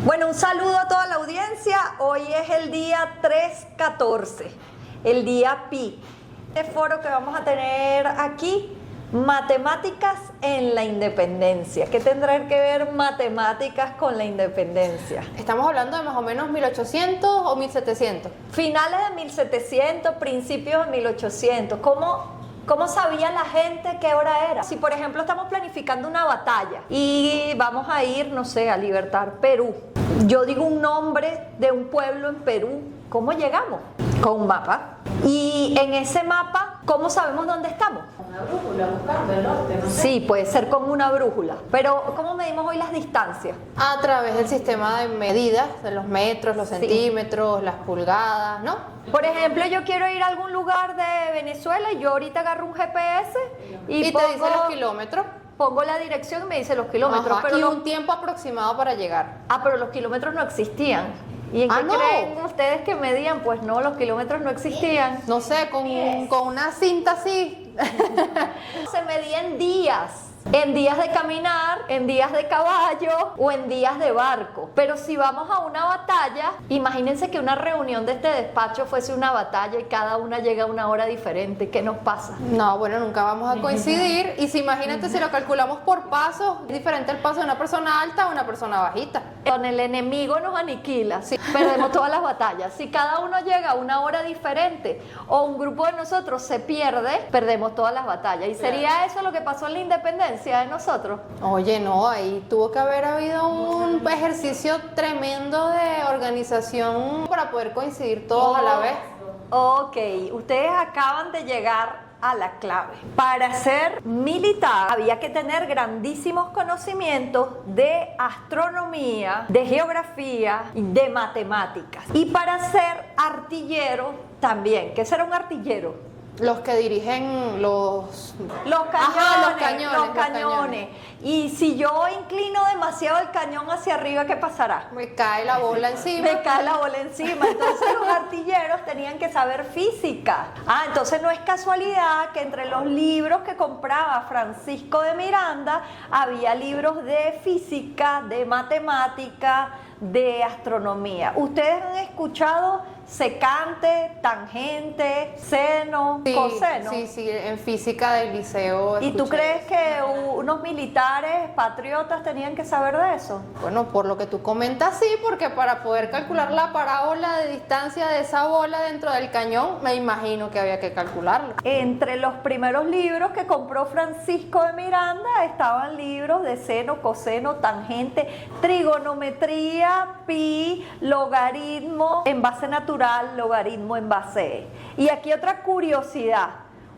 Bueno, un saludo a toda la audiencia. Hoy es el día 314, el día Pi. Este foro que vamos a tener aquí, matemáticas en la independencia. ¿Qué tendrá que ver matemáticas con la independencia? Estamos hablando de más o menos 1800 o 1700. Finales de 1700, principios de 1800. ¿Cómo sabía la gente qué hora era? Si por ejemplo estamos planificando una batalla y vamos a ir, no sé, a libertar Perú. Yo digo un nombre de un pueblo en Perú. ¿Cómo llegamos? Con un mapa. Y en ese mapa, ¿cómo sabemos dónde estamos? Con una brújula, buscando el norte, no sé. Sí, puede ser con una brújula. Pero ¿cómo medimos hoy las distancias? A través del sistema de medidas, de los metros, los centímetros, las pulgadas, ¿no? Por ejemplo, yo quiero ir a algún lugar de Venezuela y yo ahorita agarro un GPS Y te dice los kilómetros. Pongo la dirección y me dice los kilómetros. Ajá, Pero y un tiempo aproximado para llegar. pero los kilómetros no existían. ¿Y en qué no. creen ustedes que medían? Pues no, los kilómetros no existían. No sé, con una cinta así. Se medía en días de caminar, en días de caballo o en días de barco. Pero si vamos a una batalla, imagínense que una reunión de este despacho fuese una batalla y cada una llega a una hora diferente. ¿Qué nos pasa? No, bueno, nunca vamos a coincidir. Y si imagínate si lo calculamos por pasos, es diferente el paso de una persona alta a una persona bajita. Con el enemigo nos aniquila, sí. Perdemos todas las batallas. Si cada uno llega a una hora diferente o un grupo de nosotros se pierde, perdemos todas las batallas. ¿Y sería eso lo que pasó en la independencia de nosotros? Oye, no, ahí tuvo que haber habido un ejercicio tremendo de organización para poder coincidir todos a la vez. Ok, ustedes acaban de llegar a la clave. Para ser militar había que tener grandísimos conocimientos de astronomía, de geografía y de matemáticas. Y para ser artillero también. ¿Qué será un artillero? Los que dirigen los Cañones, los cañones. Y si yo inclino demasiado el cañón hacia arriba, ¿qué pasará? Me cae la bola encima. Me cae la bola encima. Entonces los artilleros tenían que saber física. Entonces no es casualidad que entre los libros que compraba Francisco de Miranda había libros de física, de matemática, de astronomía. ¿Ustedes han escuchado secante, tangente, seno, coseno? Sí, en física del liceo. ¿Y tú crees que unos militares patriotas tenían que saber de eso? Bueno, por lo que tú comentas, sí, porque para poder calcular la parábola de distancia de esa bola dentro del cañón, me imagino que había que calcularlo. Entre los primeros libros que compró Francisco de Miranda estaban libros de seno, coseno, tangente, trigonometría, pi, logaritmo en base natural, logaritmo en base E. Y aquí otra curiosidad.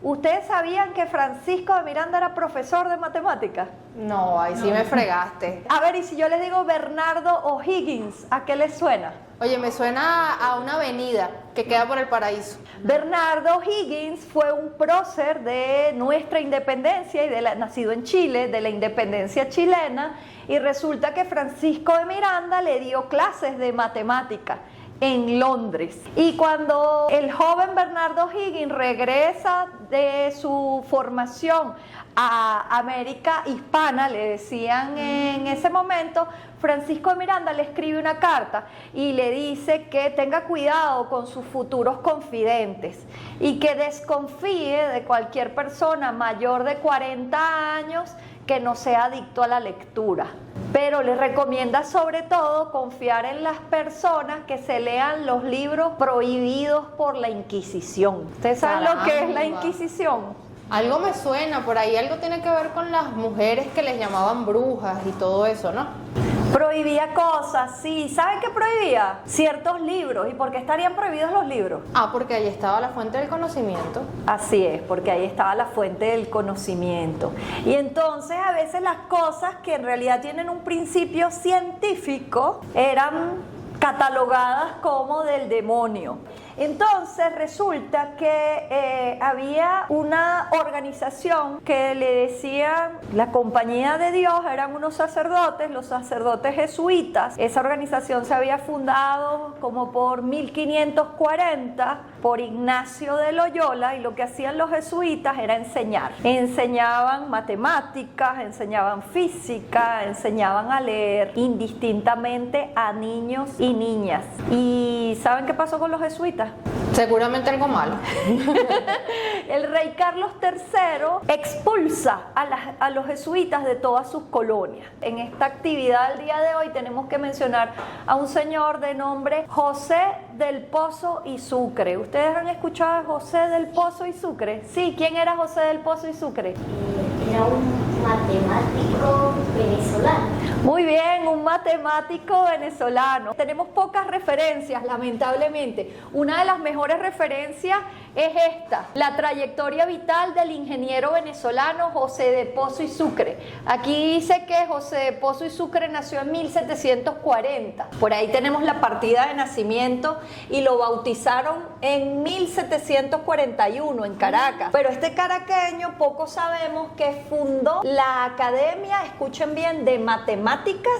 ¿Ustedes sabían que Francisco de Miranda era profesor de matemáticas? No, ahí sí me fregaste. A ver, y si yo les digo Bernardo O'Higgins, ¿a qué les suena? Oye, me suena a una avenida que queda por el Paraíso. Bernardo O'Higgins fue un prócer de nuestra independencia y nacido en Chile, de la independencia chilena, y resulta que Francisco de Miranda le dio clases de matemática en Londres. Y cuando el joven Bernardo O'Higgins regresa de su formación a América hispana, le decían en ese momento, Francisco de Miranda le escribe una carta y le dice que tenga cuidado con sus futuros confidentes y que desconfíe de cualquier persona mayor de 40 años que no sea adicto a la lectura. Pero les recomienda sobre todo confiar en las personas que se lean los libros prohibidos por la Inquisición. ¿Ustedes saben lo que es la Inquisición? Algo me suena, por ahí algo tiene que ver con las mujeres que les llamaban brujas y todo eso, ¿no? Prohibía cosas, sí. ¿Saben qué prohibía? Ciertos libros. ¿Y por qué estarían prohibidos los libros? Porque ahí estaba la fuente del conocimiento. Así es, porque ahí estaba la fuente del conocimiento. Y entonces a veces las cosas que en realidad tienen un principio científico eran catalogadas como del demonio. Entonces resulta que había una organización que le decían la Compañía de Dios, eran unos sacerdotes, los sacerdotes jesuitas. Esa organización se había fundado como por 1540 por Ignacio de Loyola, y lo que hacían los jesuitas era enseñar. Enseñaban matemáticas, enseñaban física, enseñaban a leer indistintamente a niños y niñas. ¿Y saben qué pasó con los jesuitas? Seguramente algo malo. El rey Carlos III expulsa a los jesuitas de todas sus colonias. En esta actividad del día de hoy tenemos que mencionar a un señor de nombre José del Pozo y Sucre. ¿Ustedes han escuchado a José del Pozo y Sucre? Sí, ¿quién era José del Pozo y Sucre? Era un matemático venezolano. Muy bien, un matemático venezolano. Tenemos pocas referencias, lamentablemente. Una de las mejores referencias es esta, la trayectoria vital del ingeniero venezolano José de Pozo y Sucre. Aquí dice que José de Pozo y Sucre nació en 1740. Por ahí tenemos la partida de nacimiento y lo bautizaron en 1741 en Caracas. Pero este caraqueño, poco sabemos que fundó la Academia, escuchen bien, de Matemáticas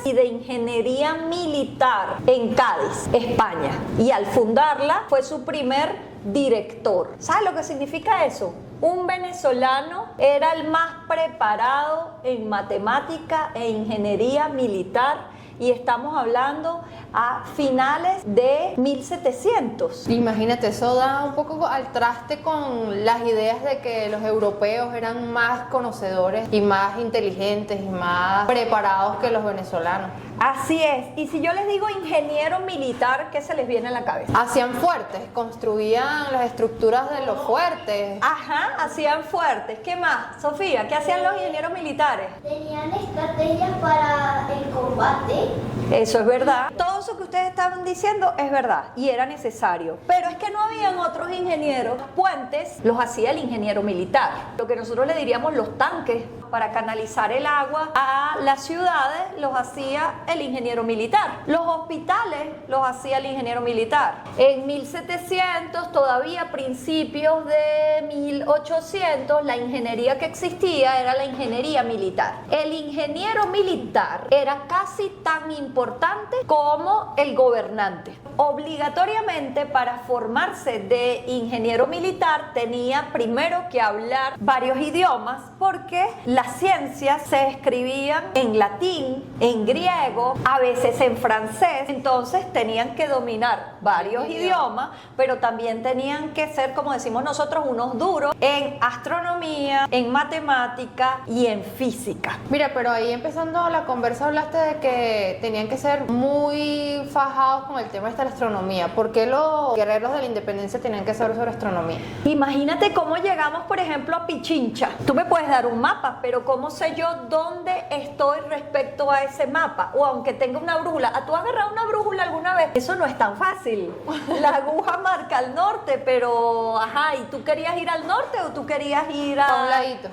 y de Ingeniería Militar en Cádiz, España. Y al fundarla fue su primer director. ¿Sabes lo que significa eso? Un venezolano era el más preparado en matemática e ingeniería militar, y estamos hablando a finales de 1700. Imagínate, eso da un poco al traste con las ideas de que los europeos eran más conocedores y más inteligentes y más preparados que los venezolanos. Así es. Y si yo les digo ingeniero militar, ¿qué se les viene a la cabeza? Hacían fuertes, construían las estructuras de los fuertes. Ajá, hacían fuertes. ¿Qué más? Sofía, ¿qué hacían los ingenieros militares? Tenían estrategias para el combate. Eso es verdad. Todo eso que ustedes estaban diciendo es verdad y era necesario. Pero es que no habían otros ingenieros. Puentes los hacía el ingeniero militar. Lo que nosotros le diríamos los tanques para canalizar el agua a las ciudades los hacía el ingeniero militar. Los hospitales los hacía el ingeniero militar. En 1700, todavía principios de 1800, la ingeniería que existía era la ingeniería militar. El ingeniero militar era casi tan importante como el gobernante. Obligatoriamente, para formarse de ingeniero militar tenía primero que hablar varios idiomas, porque las ciencias se escribían en latín, en griego, a veces en francés. Entonces tenían que dominar varios idiomas, pero también tenían que ser, como decimos nosotros, unos duros en astronomía, en matemática y en física. Mira, pero ahí empezando la conversa hablaste de que tenían que ser muy fajados con el tema de esta astronomía. ¿Por qué los guerreros de la independencia tenían que saber sobre astronomía? Imagínate cómo llegamos, por ejemplo, a Pichincha. Tú me puedes dar un mapa, pero ¿cómo sé yo dónde estoy respecto a ese mapa? O aunque tenga una brújula. ¿Tú has agarrado una brújula alguna vez? Eso no es tan fácil. La aguja marca al norte, pero ajá, ¿y tú querías ir al norte o tú querías ir A un ladito.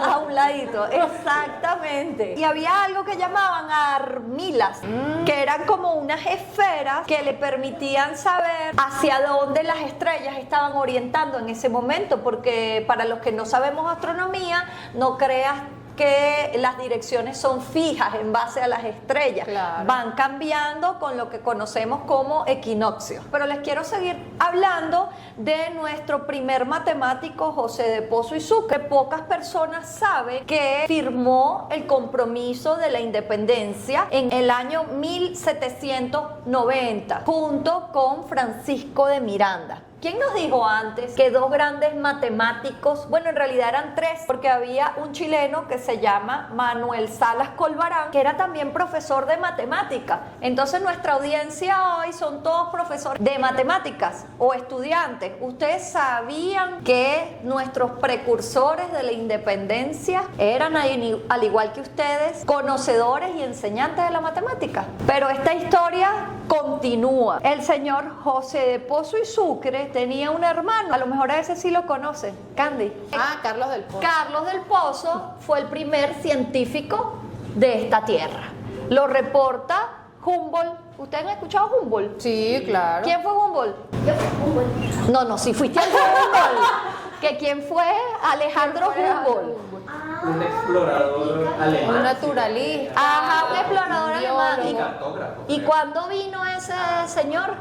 A un ladito, exactamente. Y había algo que llamaban armilas, que eran como unas esferas que le permitían saber hacia dónde las estrellas estaban orientando en ese momento, porque para los que no sabemos astronomía, no creas que las direcciones son fijas en base a las estrellas. Claro. Van cambiando con lo que conocemos como equinoccios. Pero les quiero seguir hablando de nuestro primer matemático, José de Pozo y Sucre. Pocas personas saben que firmó el compromiso de la independencia en el año 1790 junto con Francisco de Miranda. ¿Quién nos dijo antes que dos grandes matemáticos, bueno, en realidad eran tres, porque había un chileno que se llama Manuel Salas Colbarán, que era también profesor de matemática? Entonces nuestra audiencia hoy son todos profesores de matemáticas o estudiantes. ¿Ustedes sabían que nuestros precursores de la independencia eran, al igual que ustedes, conocedores y enseñantes de la matemática? Pero esta historia continúa. El señor José de Pozo y Sucre tenía un hermano, a lo mejor a ese sí lo conocen, Candy. Carlos del Pozo. Carlos del Pozo fue el primer científico de esta tierra. Lo reporta Humboldt. ¿Ustedes han escuchado Humboldt? Sí, claro. ¿Quién fue Humboldt? Yo fui Humboldt. No, si fuiste al Humboldt. ¿Que quién fue? Alejandro Humboldt. Un explorador alemán. Un naturalista. Ajá, un explorador alemán. Y cartógrafo. ¿Y cuándo vino ese señor?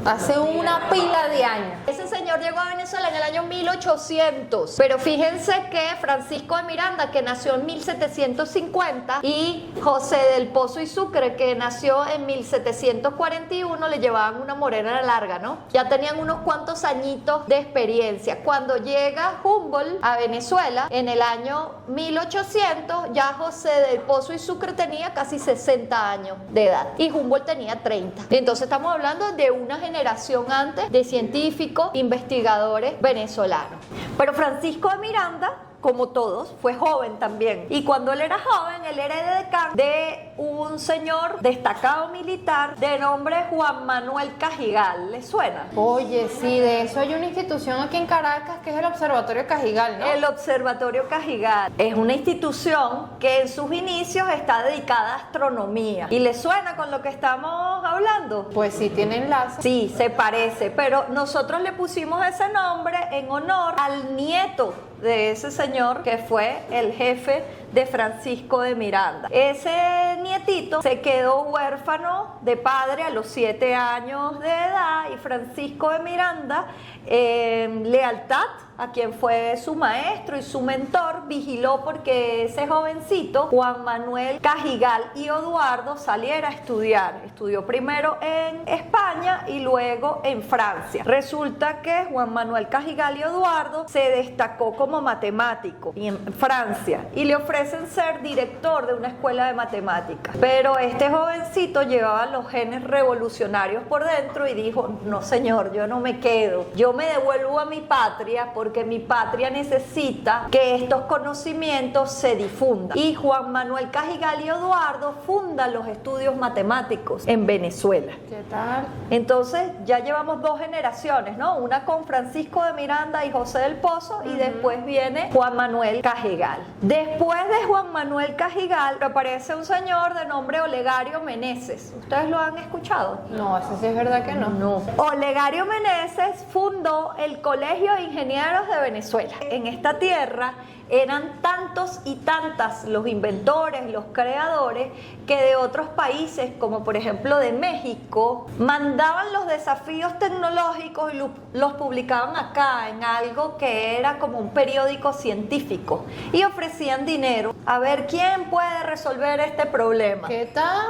Hace una pila de años. Ese señor llegó a Venezuela en el año 1800, pero fíjense que Francisco de Miranda, que nació en 1750, y José del Pozo y Sucre, que nació en 1741, le llevaban una morena larga, ¿no? Ya tenían unos cuantos añitos de experiencia. Cuando llega Humboldt a Venezuela, en el año 1800, ya José del Pozo y Sucre tenía casi 60 años de edad y Humboldt tenía 30. Entonces estamos hablando de una generación antes de científicos, investigadores venezolanos. Pero Francisco de Miranda, como todos, fue joven también. Y cuando él era joven, él era edecán de un señor destacado militar de nombre Juan Manuel Cajigal. ¿Le suena? Oye, sí, de eso hay una institución aquí en Caracas que es el Observatorio Cajigal, ¿no? El Observatorio Cajigal es una institución que en sus inicios está dedicada a astronomía. ¿Y le suena con lo que estamos hablando? Pues sí, tiene enlace. Sí, se parece, pero nosotros le pusimos ese nombre en honor al nieto de ese señor que fue el jefe de Francisco de Miranda. Ese nietito se quedó huérfano de padre a los 7 años de edad y Francisco de Miranda, lealtad a quien fue su maestro y su mentor, vigiló porque ese jovencito, Juan Manuel Cajigal y Oduardo, saliera a estudiar. Estudió primero en España y luego en Francia. Resulta que Juan Manuel Cajigal y Oduardo se destacó como matemático en Francia y le ofrecen ser director de una escuela de matemáticas. Pero este jovencito llevaba los genes revolucionarios por dentro y dijo: no señor, yo no me quedo, yo me devuelvo a mi patria porque mi patria necesita que estos conocimientos se difundan. Y Juan Manuel Cajigal y Oduardo fundan los estudios matemáticos en Venezuela. ¿Qué tal? Entonces ya llevamos 2 generaciones, ¿no? Una con Francisco de Miranda y José del Pozo y después viene Juan Manuel Cajigal. Después de Juan Manuel Cajigal aparece un señor de nombre Olegario Meneses. ¿Ustedes lo han escuchado? No, eso sí es verdad que no. No. Olegario Meneses fundó el Colegio de Ingenieros de Venezuela. En esta tierra eran tantos y tantas los inventores, los creadores, que de otros países, como por ejemplo de México, mandaban los desafíos tecnológicos y los publicaban acá en algo que era como un periódico científico y ofrecían dinero a ver quién puede resolver este problema. ¿Qué tal?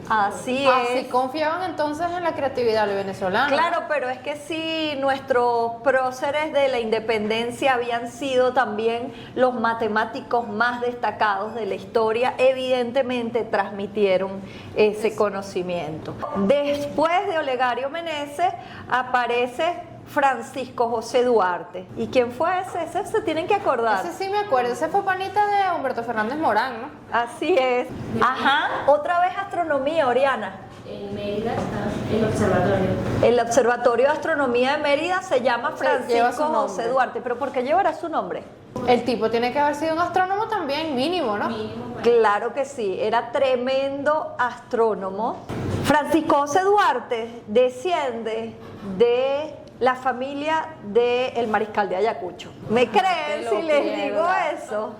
Así Así es. confiaban entonces en la creatividad del venezolano. Claro, pero es que sí, nuestros próceres de la independencia habían sido también los matemáticos más destacados de la historia, evidentemente transmitieron ese conocimiento. Después de Olegario Meneses aparece Francisco José Duarte. ¿Y quién fue ese? Ese se tienen que acordar. Ese sí me acuerdo, ese fue panita de Humberto Fernández Morán, ¿no? Así es. Ajá, otra vez astronomía, Oriana. En Mérida está el observatorio. El Observatorio de Astronomía de Mérida se llama lleva Francisco su nombre. José Duarte. ¿Pero por qué llevará su nombre? El tipo tiene que haber sido un astrónomo también, mínimo, ¿no? Mínimo, pues. Claro que sí, era tremendo astrónomo. Francisco José Duarte desciende de la familia del Mariscal de Ayacucho. ¿Me creen lo si les creo. digo eso?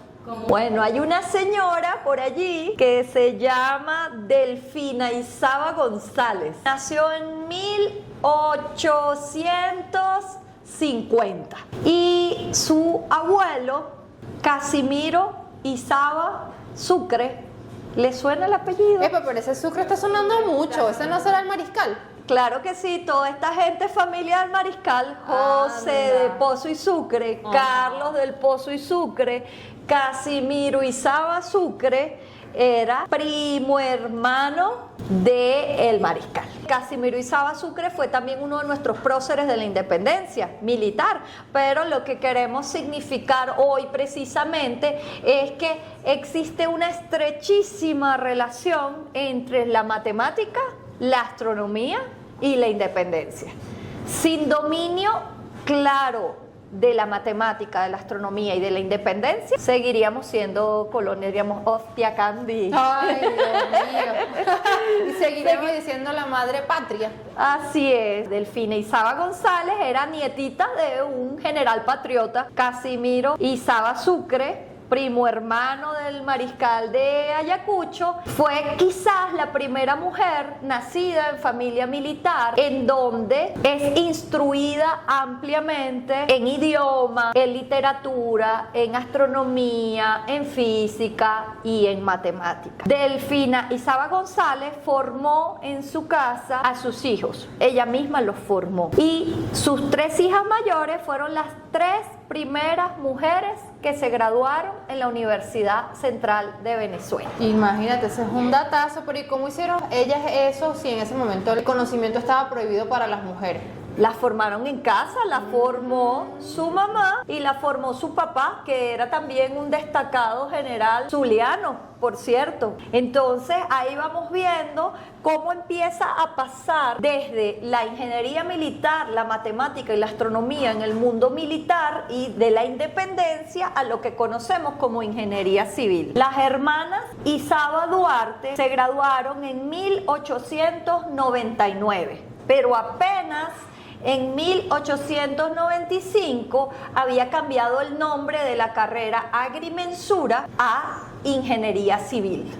Bueno, hay una señora por allí que se llama Delfina Isaba González. Nació en 1850 y su abuelo, Casimiro Isaba Sucre, ¿le suena el apellido? Epa, pero ese Sucre está sonando mucho, ese no será el Mariscal. Claro que sí, toda esta gente es familia del Mariscal, José Anda. de Pozo y Sucre, Ajá. Carlos del Pozo y Sucre, Casimiro Isaba Sucre, era primo hermano del Mariscal. Casimiro Isaba Sucre fue también uno de nuestros próceres de la independencia militar, pero lo que queremos significar hoy precisamente es que existe una estrechísima relación entre la matemática, la astronomía y la independencia. Sin dominio claro de la matemática, de la astronomía y de la independencia, seguiríamos siendo colonia, diríamos, hostia candy. Ay, Dios mío. Y seguiremos diciendo la madre patria. Así es, Delfina Isaba González era nietita de un general patriota, Casimiro Isaba Sucre, primo hermano del mariscal de Ayacucho, fue quizás la primera mujer nacida en familia militar en donde es instruida ampliamente en idioma, en literatura, en astronomía, en física y en matemática. Delfina Isaba González formó en su casa a sus hijos, ella misma los formó, y sus 3 hijas mayores fueron las 3 primeras mujeres que se graduaron en la Universidad Central de Venezuela. Imagínate, ese es un datazo, pero ¿y cómo hicieron ellas eso si en ese momento el conocimiento estaba prohibido para las mujeres? Las formaron en casa, la formó su mamá y la formó su papá, que era también un destacado general zuliano, por cierto. Entonces ahí vamos viendo cómo empieza a pasar desde la ingeniería militar, la matemática y la astronomía en el mundo militar y de la independencia a lo que conocemos como ingeniería civil. Las hermanas Isaba Duarte se graduaron en 1899, pero apenas en 1895 había cambiado el nombre de la carrera agrimensura a ingeniería civil.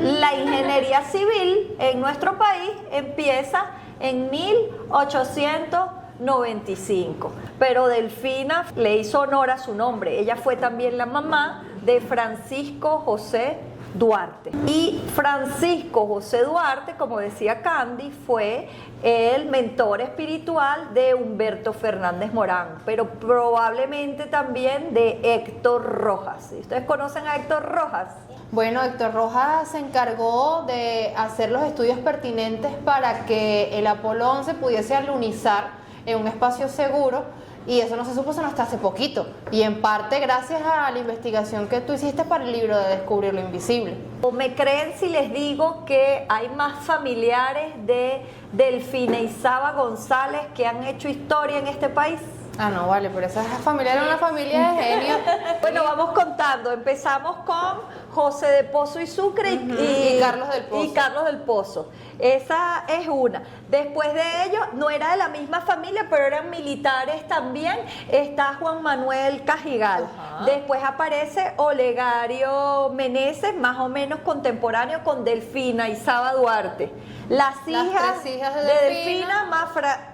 La ingeniería civil en nuestro país empieza en 1895, pero Delfina le hizo honor a su nombre. Ella fue también la mamá de Francisco José Duarte. Y Francisco José Duarte, como decía Candy, fue el mentor espiritual de Humberto Fernández Morán, pero probablemente también de Héctor Rojas. ¿Ustedes conocen a Héctor Rojas? Bueno, Héctor Rojas se encargó de hacer los estudios pertinentes para que el Apolo 11 pudiese alunizar en un espacio seguro. Y eso no se supo sino hasta hace poquito. Y en parte gracias a la investigación que tú hiciste para el libro de Descubrir lo Invisible. ¿O me creen si les digo que hay más familiares de Delfina Isaba González que han hecho historia en este país? Ah, no, vale, pero esa familia era una familia de genio. Bueno, vamos contando. Empezamos con José de Pozo y Sucre y Carlos del Pozo. Y Carlos del Pozo. Esa es una. Después de ellos, no era de la misma familia, pero eran militares también. Está Juan Manuel Cajigal. Ajá. Después aparece Olegario Meneses, más o menos contemporáneo con Delfina Isaba Duarte. Las hijas 3 hijas de Delfina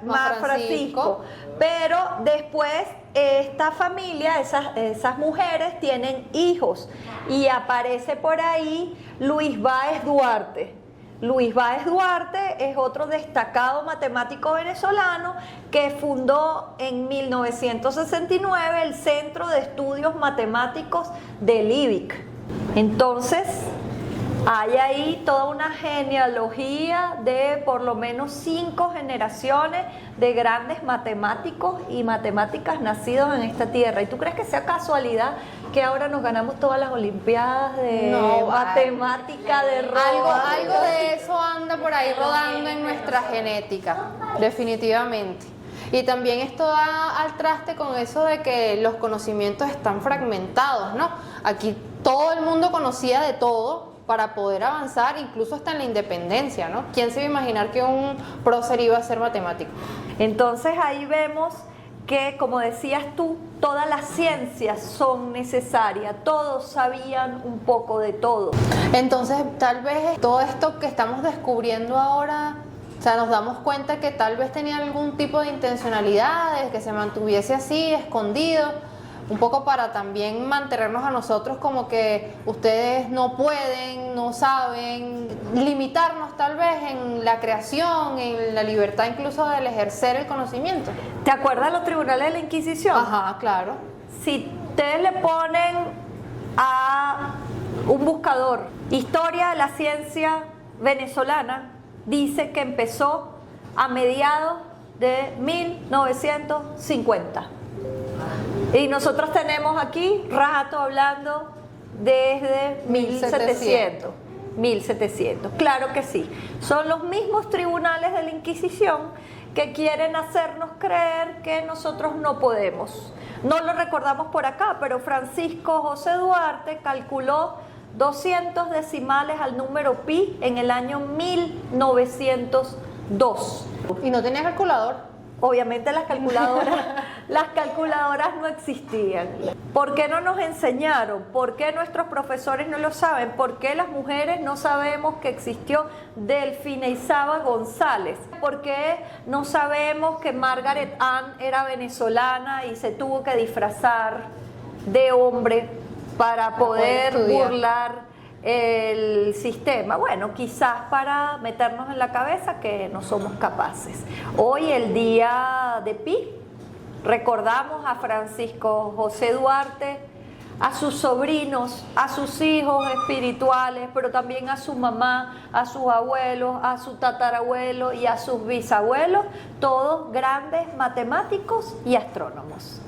más Francisco. Pero después esta familia, esas mujeres tienen hijos y aparece por ahí Luis Báez Duarte. Luis Báez Duarte es otro destacado matemático venezolano que fundó en 1969 el Centro de Estudios Matemáticos del IBIC. Entonces, hay ahí toda una genealogía de por lo menos 5 generaciones de grandes matemáticos y matemáticas nacidos en esta tierra. ¿Y tú crees que sea casualidad que ahora nos ganamos todas las olimpiadas de matemática, de robo? Algo de eso anda por ahí rodando en nuestra genética, definitivamente. Y también esto da al traste con eso de que los conocimientos están fragmentados, ¿no? Aquí todo el mundo conocía de todo para poder avanzar, incluso hasta en la independencia, ¿no? ¿Quién se iba a imaginar que un prócer iba a ser matemático? Entonces ahí vemos que, como decías tú, todas las ciencias son necesarias, todos sabían un poco de todo. Entonces, tal vez todo esto que estamos descubriendo ahora, o sea, nos damos cuenta que tal vez tenía algún tipo de intencionalidades, que se mantuviese así, escondido, un poco para también mantenernos a nosotros como que ustedes no pueden, no saben, limitarnos tal vez en la creación, en la libertad incluso del ejercer el conocimiento. ¿Te acuerdas de los tribunales de la Inquisición? Ajá, claro. Si ustedes le ponen a un buscador historia de la ciencia venezolana, dice que empezó a mediados de 1950. Y nosotros tenemos aquí rato hablando desde 1700. 1700, claro que sí. Son los mismos tribunales de la Inquisición que quieren hacernos creer que nosotros no podemos. No lo recordamos por acá, pero Francisco José Duarte calculó 200 decimales al número pi en el año 1902. ¿Y no tenía calculador? Obviamente las calculadoras no existían. ¿Por qué no nos enseñaron? ¿Por qué nuestros profesores no lo saben? ¿Por qué las mujeres no sabemos que existió Delfina Isaba González? ¿Por qué no sabemos que Margaret Ann era venezolana y se tuvo que disfrazar de hombre para poder burlar el sistema? Bueno, quizás para meternos en la cabeza que no somos capaces. Hoy, el día de Pi, recordamos a Francisco José Duarte, a sus sobrinos, a sus hijos espirituales, pero también a su mamá, a sus abuelos, a su tatarabuelo y a sus bisabuelos, todos grandes matemáticos y astrónomos.